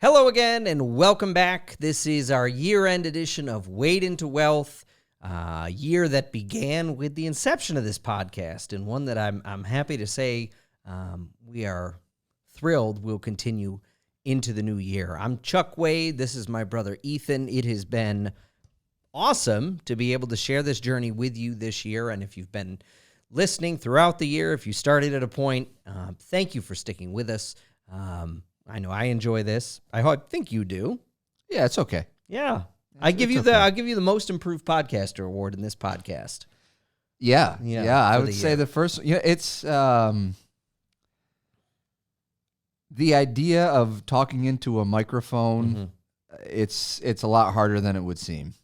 Hello again, and welcome back. This is our year-end edition of Wade into Wealth, a year that began with the inception of this podcast, and one that I'm happy to say we are thrilled will continue into the new year. I'm Chuck Wade. This is my brother Ethan. It has been awesome to be able to share this journey with you this year, and if you've been listening throughout the year, if you started at a point, thank you for sticking with us. I know I enjoy this. I think you do. Yeah, it's okay. Yeah. I'll give you the most improved podcaster award in this podcast. Yeah. I would say the first. Yeah, it's the idea of talking into a microphone. Mm-hmm. It's a lot harder than it would seem.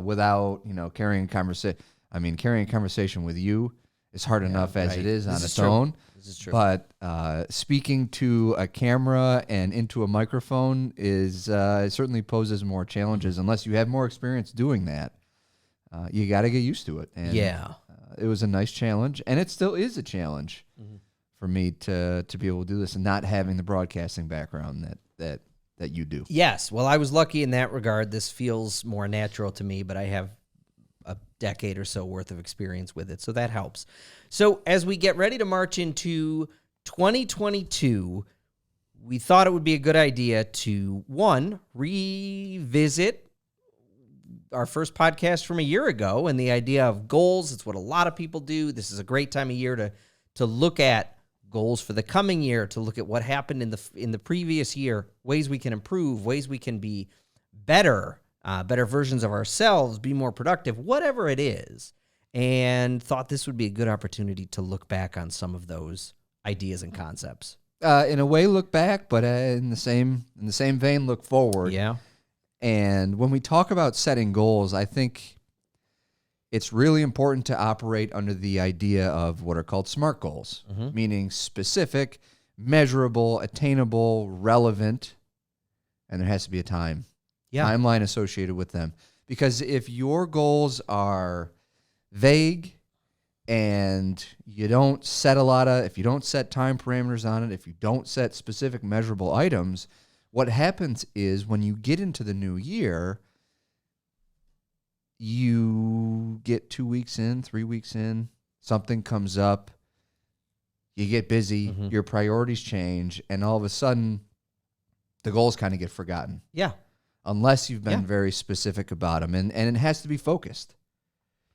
Without carrying a conversation. I mean, carrying a conversation with you is hard enough as it is on its own. This is true. But speaking to a camera and into a microphone is it certainly poses more challenges unless you have more experience doing that. You got to get used to it. And, it was a nice challenge, and it still is a challenge for me to be able to do this and not having the broadcasting background that you do. Yes. Well, I was lucky in that regard. This feels more natural to me, but I have a decade or so worth of experience with it, so that helps. So as we get ready to march into 2022, we thought it would be a good idea to, one, revisit our first podcast from a year ago and the idea of goals. It's what a lot of people do. This is a great time of year to look at goals for the coming year, to look at what happened in the previous year, ways we can improve, ways we can be better versions of ourselves, be more productive, whatever it is, and thought this would be a good opportunity to look back on some of those ideas and concepts. In a way, look back, but in the same vein, look forward. Yeah. And when we talk about setting goals, I think it's really important to operate under the idea of what are called SMART goals, meaning specific, measurable, attainable, relevant, and there has to be a timeline associated with them. Because if your goals are vague and you don't set if you don't set time parameters on it, if you don't set specific measurable items, what happens is when you get into the new year, you get 2 weeks in, 3 weeks in, something comes up, you get busy, your priorities change, and all of a sudden the goals kind of get forgotten. Yeah. Unless you've been very specific about them. And it has to be focused.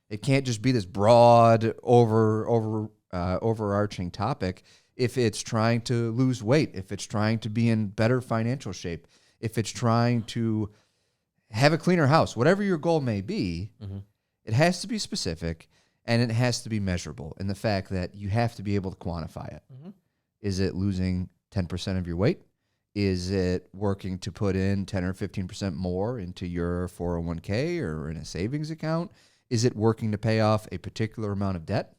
It can't just be this broad, overarching topic. If it's trying to lose weight, if it's trying to be in better financial shape, if it's trying to have a cleaner house, whatever your goal may be, it has to be specific and it has to be measurable in the fact that you have to be able to quantify it. Is it losing 10% of your weight? Is it working to put in 10 or 15% more into your 401k or in a savings account? Is it working to pay off a particular amount of debt?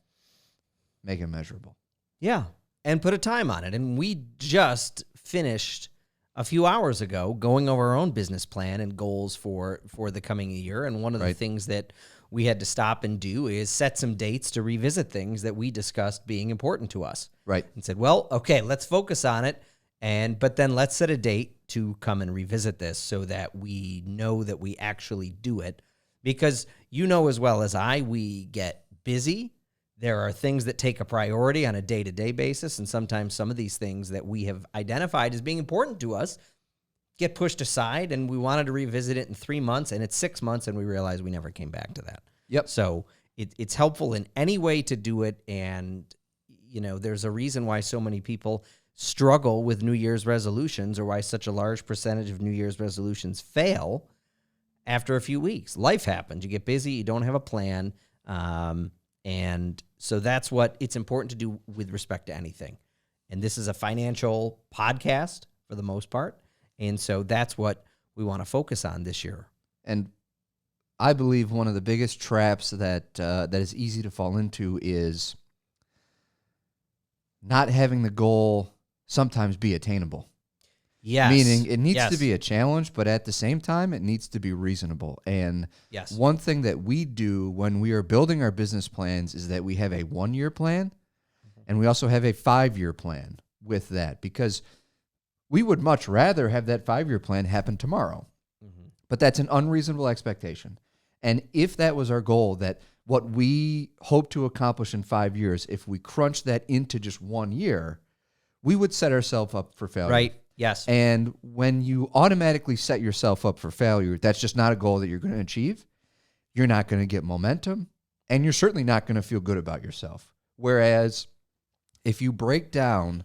Make it measurable. Yeah, and put a time on it. And we just finished a few hours ago going over our own business plan and goals for the coming year. And one of the things that we had to stop and do is set some dates to revisit things that we discussed being important to us. Right. And said, well, okay, let's focus on it. But then let's set a date to come and revisit this so that we know that we actually do it. Because you know as well as I, we get busy. There are things that take a priority on a day-to-day basis, and sometimes some of these things that we have identified as being important to us get pushed aside, and we wanted to revisit it in 3 months, and it's 6 months, and we realized we never came back to that. Yep. So it's helpful in any way to do it, and there's a reason why so many people struggle with New Year's resolutions, or why such a large percentage of New Year's resolutions fail after a few weeks. Life happens. You get busy. You don't have a plan. And so that's what it's important to do with respect to anything. And this is a financial podcast for the most part. And so that's what we want to focus on this year. And I believe one of the biggest traps that is easy to fall into is not having the goal sometimes be attainable. Yes. Meaning it needs to be a challenge, but at the same time, it needs to be reasonable. And one thing that we do when we are building our business plans is that we have a 1-year plan, and we also have a 5-year plan with that. Because We would much rather have that 5-year plan happen tomorrow. Mm-hmm. But that's an unreasonable expectation. And if that was our goal, that what we hope to accomplish in 5 years, if we crunch that into just 1 year, we would set ourselves up for failure. Right. Yes. And when you automatically set yourself up for failure, that's just not a goal that you're going to achieve. You're not going to get momentum, and you're certainly not going to feel good about yourself. Whereas if you break down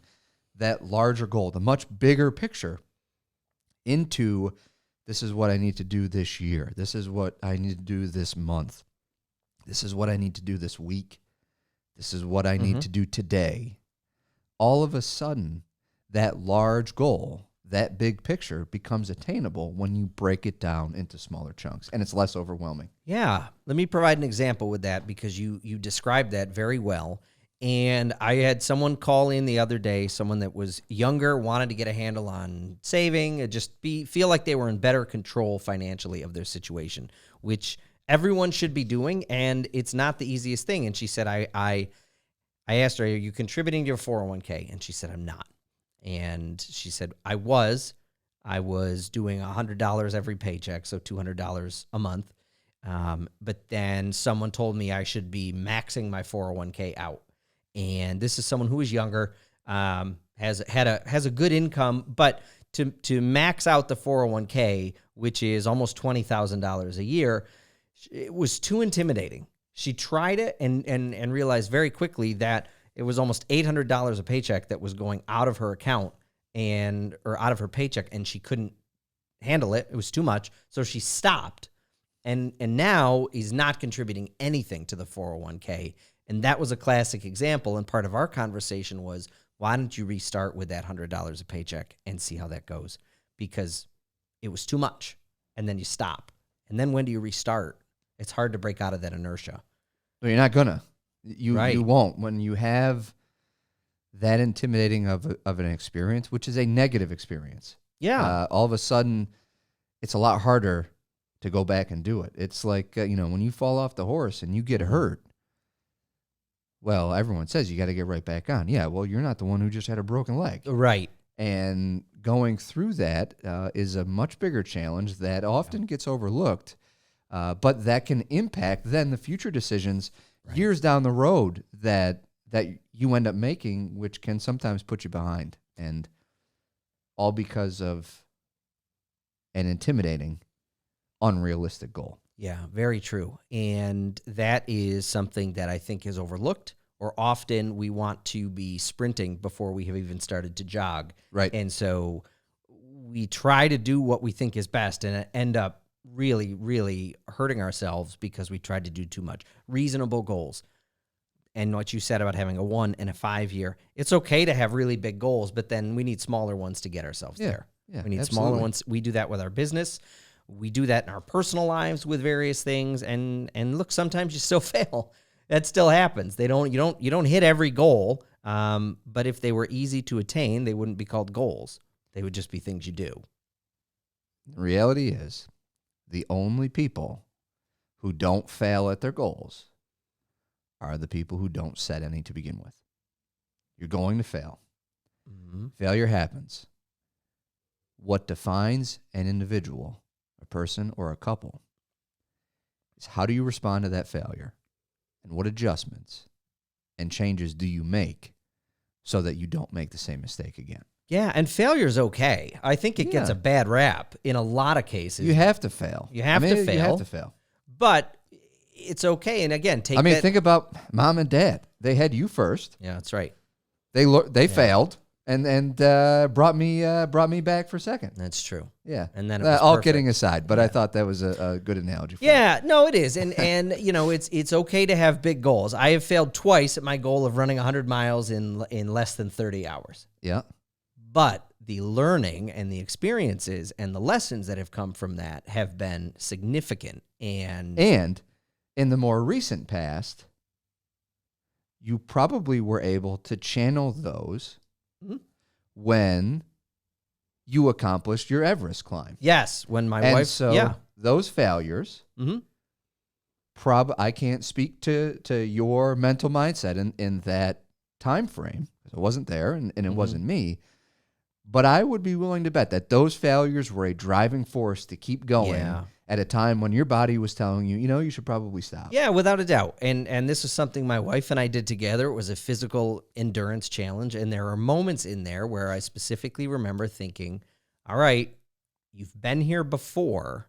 that larger goal, the much bigger picture, into this is what I need to do this year. This is what I need to do this month. This is what I need to do this week. This is what I need to do today. All of a sudden, that large goal, that big picture becomes attainable when you break it down into smaller chunks, and it's less overwhelming. Yeah. Let me provide an example with that, because you described that very well. And I had someone call in the other day, someone that was younger, wanted to get a handle on saving, feel like they were in better control financially of their situation, which everyone should be doing, and it's not the easiest thing. And she said, I asked her, are you contributing to your 401k? And she said, I'm not. And she said, I was doing $100 every paycheck, so $200 a month. But then someone told me I should be maxing my 401k out. And this is someone who is younger, has a good income, but to max out the 401k, which is almost $20,000 a year, it was too intimidating. She tried it and realized very quickly that it was almost $800 a paycheck that was going out of her account or out of her paycheck, and she couldn't handle it. It was too much. So she stopped, and now is not contributing anything to the 401k. And that was a classic example. And part of our conversation was, why don't you restart with that $100 a paycheck and see how that goes? Because it was too much. And then you stop. And then when do you restart? It's hard to break out of that inertia. No, you're not gonna. You won't. When you have that intimidating of an experience, which is a negative experience. Yeah. All of a sudden, it's a lot harder to go back and do it. It's like, when you fall off the horse and you get hurt, well, everyone says you got to get right back on. Yeah, well, you're not the one who just had a broken leg. Right. And going through that is a much bigger challenge that often gets overlooked, but that can impact then the future decisions years down the road that you end up making, which can sometimes put you behind, and all because of an intimidating, unrealistic goal. Yeah, very true. And that is something that I think is overlooked, or often we want to be sprinting before we have even started to jog. Right. And so we try to do what we think is best and end up really, really hurting ourselves because we tried to do too much. Reasonable goals. And what you said about having a 1 and a 5 year, it's okay to have really big goals, but then we need smaller ones to get ourselves there. Yeah, we need absolutely. smaller ones. We do that with our business. We do that in our personal lives with various things, and look, sometimes you still fail. That still happens. You don't hit every goal. But if they were easy to attain, they wouldn't be called goals. They would just be things you do. The reality is, the only people who don't fail at their goals are the people who don't set any to begin with. You're going to fail. Mm-hmm. Failure happens. What defines an individual, a person or a couple, is how do you respond to that failure, and what adjustments and changes do you make so that you don't make the same mistake again. Yeah, and failure's okay. I think it gets a bad rap in a lot of cases. You have to fail. You have to fail. You have to fail. But it's okay. And again, think about mom and dad. They had you first. Yeah, that's right. They failed and brought me back for second. That's true. Yeah. And then it was all perfect. Kidding aside, but I thought that was a good analogy for it. No, it is. And it's okay to have big goals. I have failed twice at my goal of running 100 miles in less than 30 hours. Yeah. But the learning and the experiences and the lessons that have come from that have been significant. And in the more recent past, you probably were able to channel those when you accomplished your Everest climb. Yes, when my wife. So those failures, I can't speak to your mental mindset in that time frame. It wasn't there, and it wasn't me. But I would be willing to bet that those failures were a driving force to keep going at a time when your body was telling you, you should probably stop. Yeah, without a doubt. And this is something my wife and I did together. It was a physical endurance challenge. And there are moments in there where I specifically remember thinking, all right, you've been here before.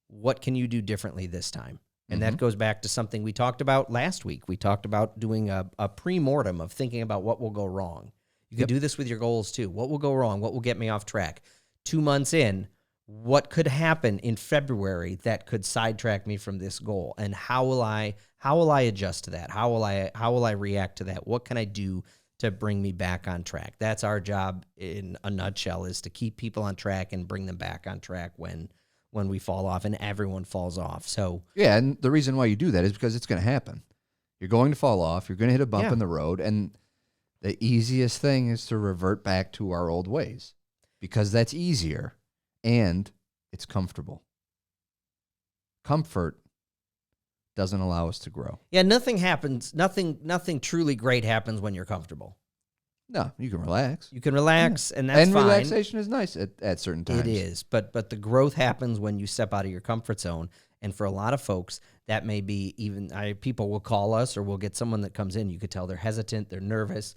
What can you do differently this time? And that goes back to something we talked about last week. We talked about doing a pre-mortem of thinking about what will go wrong. You can do this with your goals too. What will go wrong? What will get me off track? 2 months in, what could happen in February that could sidetrack me from this goal? And how will I adjust to that? How will I react to that? What can I do to bring me back on track? That's our job in a nutshell, is to keep people on track and bring them back on track when we fall off, and everyone falls off. So yeah, and the reason why you do that is because it's going to happen. You're going to fall off. You're going to hit a bump in the road, and the easiest thing is to revert back to our old ways because that's easier and it's comfortable. Comfort doesn't allow us to grow. Yeah, nothing happens. Nothing truly great happens when you're comfortable. No, you can relax. You can relax, and that's fine. Relaxation is nice at certain times. It is, but the growth happens when you step out of your comfort zone. And for a lot of folks, that may be even people will call us, or we'll get someone that comes in. You could tell they're hesitant, they're nervous.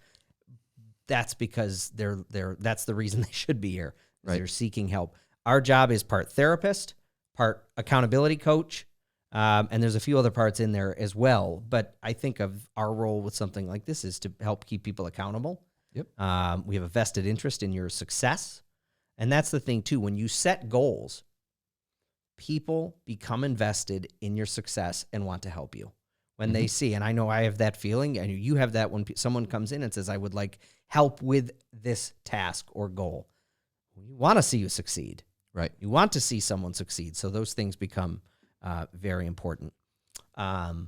That's because that's the reason they should be here. Right. They're seeking help. Our job is part therapist, part accountability coach, and there's a few other parts in there as well. But I think of our role with something like this is to help keep people accountable. Yep. We have a vested interest in your success. And that's the thing, too. When you set goals, people become invested in your success and want to help you. When they see, and I know I have that feeling, and you have that when someone comes in and says, I would like help with this task or goal. We want to see you succeed. Right. You want to see someone succeed. So those things become very important.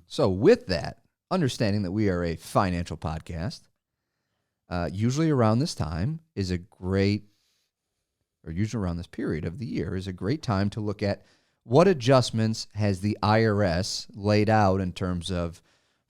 So with that, understanding that we are a financial podcast, usually around this time is a great, or usually around this period of the year is a great time to look at what adjustments has the IRS laid out in terms of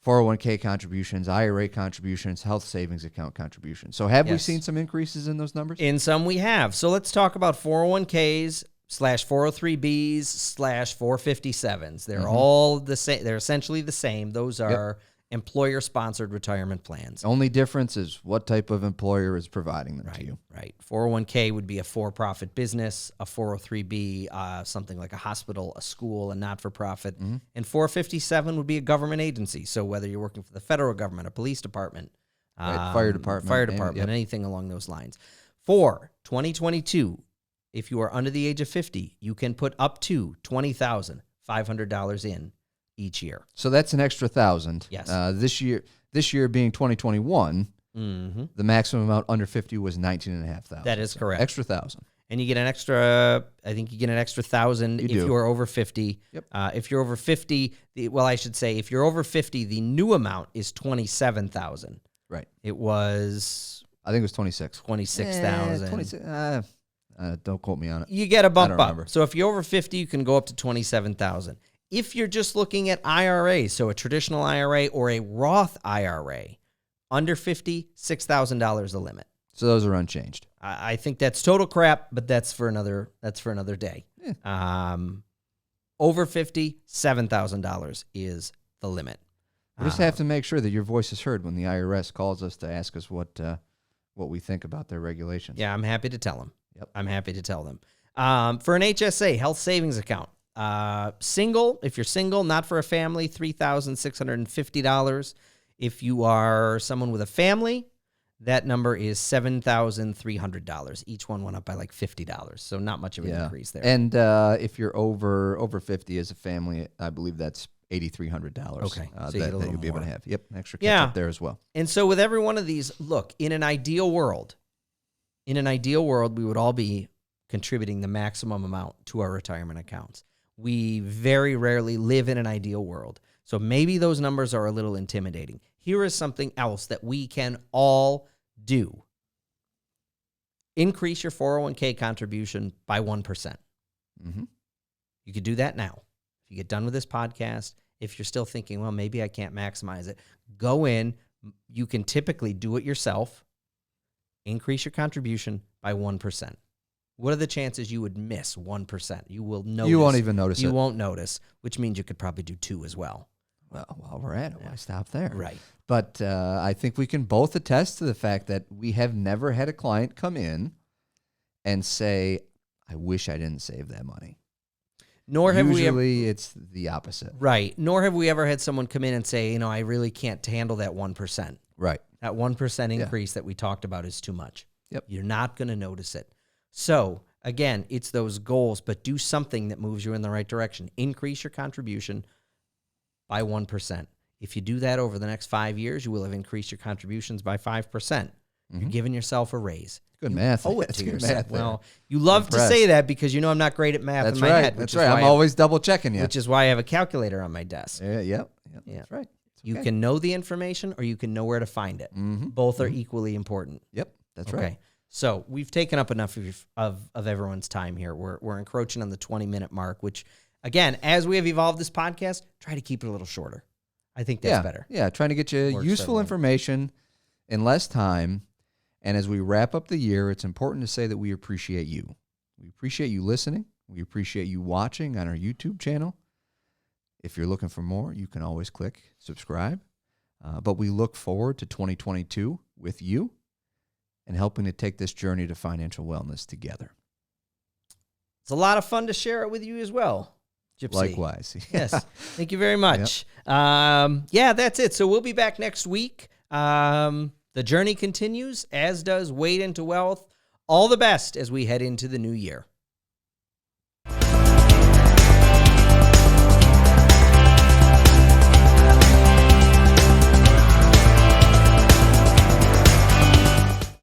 401k contributions, IRA contributions, health savings account contributions. So have we seen some increases in those numbers? In some we have. So let's talk about 401ks /403bs /457s. They're all the same. They're essentially the same. Those are employer-sponsored retirement plans. Only difference is what type of employer is providing them to you. Right. 401k would be a for-profit business, a 403b, something like a hospital, a school, a not-for-profit, and 457 would be a government agency. So whether you're working for the federal government, a police department, fire department, anything along those lines. For 2022, if you are under the age of 50, you can put up to $20,500 in each year. So that's an extra $1,000. Yes. This year being 2021, the maximum amount under 50 was $19,500. That is correct. Extra $1,000. And you get an extra, I think you get an extra $1,000 if you are over 50. Yep. If you're over 50, if you're over 50, the new amount is $27,000. Right. It was, I think it was 26. 26,000. 26. Don't quote me on it. You get a bump up. Remember. So if you're over 50, you can go up to 27,000. If you're just looking at IRA, so a traditional IRA or a Roth IRA, under 50, $6,000 the limit. So those are unchanged. I think that's total crap, but that's for another day. Yeah. Over 50, $7,000 is the limit. We just have to make sure that your voice is heard when the IRS calls us to ask us what we think about their regulations. Yeah, I'm happy to tell them. Yep. I'm happy to tell them. For an HSA, health savings account, single, if you're single, not for a family, $3,650. If you are someone with a family, that number is $7,300. Each one went up by like $50, so not much of an increase there. And if you're over 50 as a family, I believe that's $8,300. Okay, so that you'll be able to have. Yep, extra catch up there as well. And so with every one of these, look, in an ideal world, we would all be contributing the maximum amount to our retirement accounts. We very rarely live in an ideal world. So maybe those numbers are a little intimidating. Here is something else that we can all do. Increase your 401k contribution by 1%. Mm-hmm. You could do that now. If you get done with this podcast, if you're still thinking, well, maybe I can't maximize it, go in. You can typically do it yourself. increase your contribution by 1%. What are the chances you would miss 1%? You will notice. You won't even notice it. You won't notice, which means you could probably do 2 as well. Well, while we're at it, why stop there? Right. But I think we can both attest to the fact that we have never had a client come in and say, I wish I didn't save that money. Nor have Usually it's the opposite. Right. Nor have we ever had someone come in and say, I really can't handle that 1%. Right. That 1% increase that we talked about is too much. Yep. You're not going to notice it. So, again, it's those goals, but do something that moves you in the right direction. Increase your contribution by 1%. If you do that over the next 5 years, you will have increased your contributions by 5%. You're giving yourself a raise. Good math. Owe it That's to good yourself. math there. Well, you love to say that because I'm not great at math That's in my right. head. That's right. I'm always double checking you. Which is why I have a calculator on my desk. Yep. Yeah. That's right. You can know the information or you can know where to find it. Both are equally important. Yep. That's Okay. right. So we've taken up enough of everyone's time here. We're encroaching on the 20-minute mark, which, again, as we have evolved this podcast, try to keep it a little shorter. I think that's better. Yeah, trying to get you Works useful for information in less time. And as we wrap up the year, it's important to say that we appreciate you. We appreciate you listening. We appreciate you watching on our YouTube channel. If you're looking for more, you can always click subscribe. But we look forward to 2022 with you and helping to take this journey to financial wellness together. It's a lot of fun to share it with you as well, Gypsy. Likewise. Yes. Thank you very much. Yep. That's it. So we'll be back next week. The journey continues, as does Wade into Wealth. All the best as we head into the new year.